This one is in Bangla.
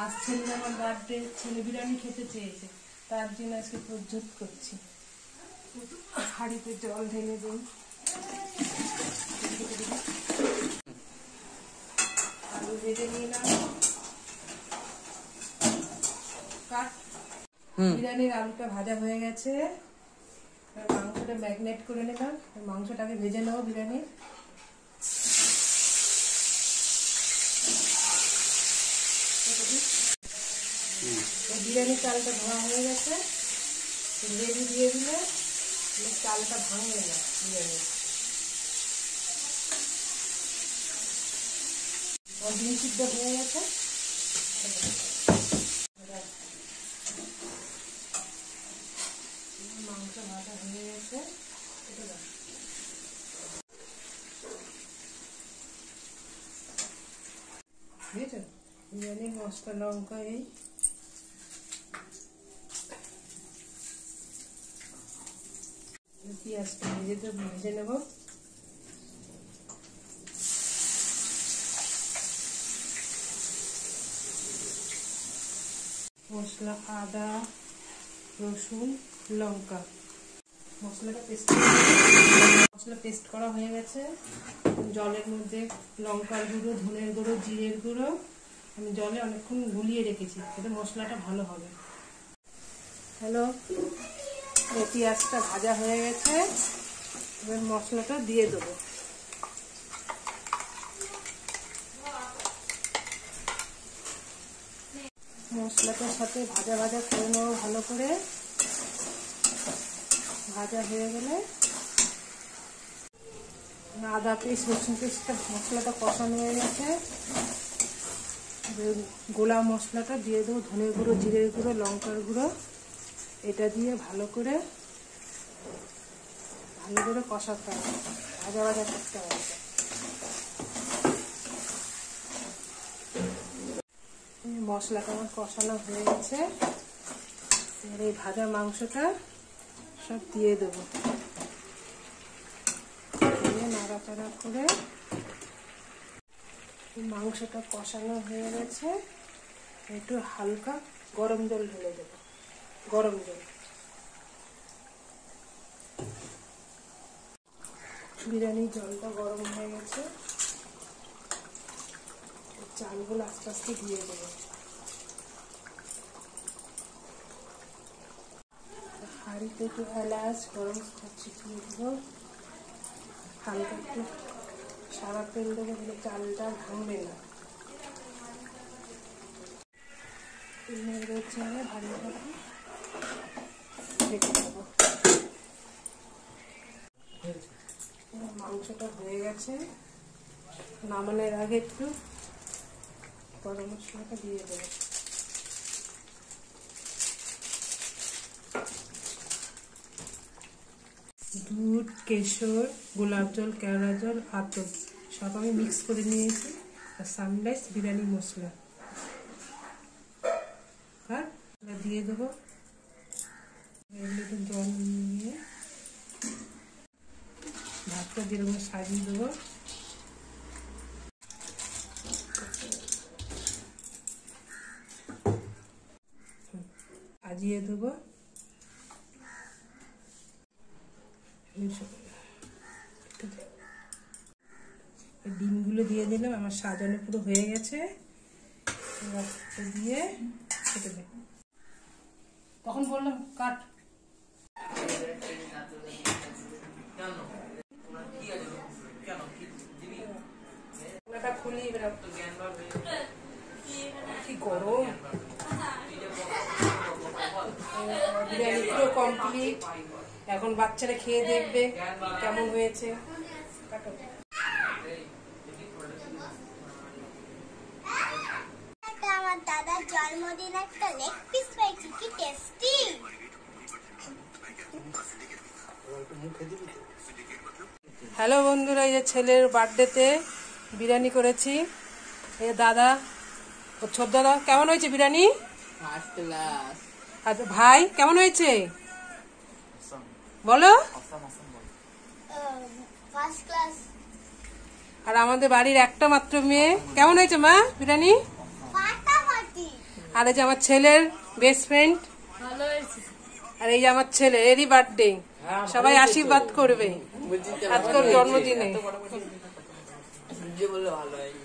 আজ ছেলে আমার বার্থডে, ছেলে বিরিয়ানি খেতে চেয়েছে, তার জন্য আজকে প্রস্তুত করছি। হাঁড়িতে জল ঢেলে দিই, আলু ভেজে নিলাম। বিরিয়ানির আলুটা ভাজা হয়ে গেছে, মাংসটা ম্যারিনেট করে নিলাম। মাংসটাকে ভেজে নেবো। বিরিয়ানির চালটা ধোয়া হয়ে গেছে, লেবু দিয়ে দিলে চালটা ভাঙবে না। বিরিয়ানি ডিম সিদ্ধ হয়ে গেছে, মাংস ভাজা হয়ে গেছে। বুঝেছো, বিরিয়ানি মশলা লঙ্কা এই পেঁয়াজটা ভেজে নেব। মশলা আদা রসুন লঙ্কা, মশলা পেস্ট করা হয়ে গেছে। জলের মধ্যে লঙ্কার গুঁড়ো, ধনের গুঁড়ো, জিরের গুঁড়ো আমি জলে অনেকক্ষণ গুলিয়ে রেখেছি, যাতে মশলাটা ভালো হবে। হ্যালো, পেঁয়াজটা ভাজা হয়ে গেছে, এবার মশলাটা দিয়ে দেবো। মশলাটার সাথে ভাজা করে নেবো ভালো করে। ভাজা হয়ে গেলে আদা পেস্ট রসুন পেস্টটা মশলাটা কষানো হয়ে গেছে, গোলা মশলাটা দিয়ে দেবো। ধনের গুঁড়ো, জিরের গুঁড়ো, লঙ্কার গুঁড়ো, এটা দিয়ে ভালো করে কষাতে হবে, ভাজা করতে হবে। মশলাটা আমার কষানো হয়ে গেছে, এবার এই ভাজা মাংসটা সব দিয়ে দেবো। নাড়াচাড়া করে মাংসটা কষানো হয়ে গেছে, একটু হালকা গরম জল ঢেলে দেবো। গরম জল, বিরিয়ানির জলটা গরম হয়ে গেছে, চালগুলো আস্তে আস্তে দিয়ে দেবো। হাঁড়িতে একটু এলাচ গরম করছি দিয়ে দেবো, হালকা একটু সাদা তেল দেবো, দিলে চালটা ভাঙবে না। মাংসটা হয়ে গেছে, নামানোর আগে একটু গরম মশলাটা দিয়ে দেবো। দুধ, কেশর, গোলাপ জল, কেওড়া জল, আতর সব আমি মিক্স করে নিয়েছি, আর সানরাইজ বিরিয়ানি মশলা আর দিয়ে দেবো। একটু জল নিয়ে ভাতটা যেরকম সাজিয়ে দেবো। সাজিয়ে দেবো, ডিমগুলো দিয়ে দিলাম। আমার সাজানো পুরো হয়ে গেছে, দিয়ে খেতে দে। তখন বললাম কাট। খুলি কি গরম, বিরিয়ানি পুরো কমপ্লিট। এখন বাচ্চারা খেয়ে দেখবে কেমন হয়েছে। আমার দাদার জন্মদিন একটা লেগ পিস পেয়েছি, কি টেস্টি। হ্যালো বন্ধুরা, এই যে ছেলের বার্থডেতে বিরিয়ানি করেছি। এই দাদা, ও ছোট দাদা, কেমন হয়েছে বিরিয়ানি? আচ্ছা ভাই, কেমন হয়েছে বলো? First class. আর আমাদের বাড়ির একটা মাত্র মেয়ে, কেমন হয়েছে মা বিরিয়ানি? ফাটাফাটি। আর এই যে আমার ছেলের বেস্ট ফ্রেন্ড, ভালো হয়েছে। আর এই যে আমার ছেলে, এরই বার্থডে। সবাই আশীর্বাদ করবে আজকের জন্মদিনে। বললে ভালো হয়নি।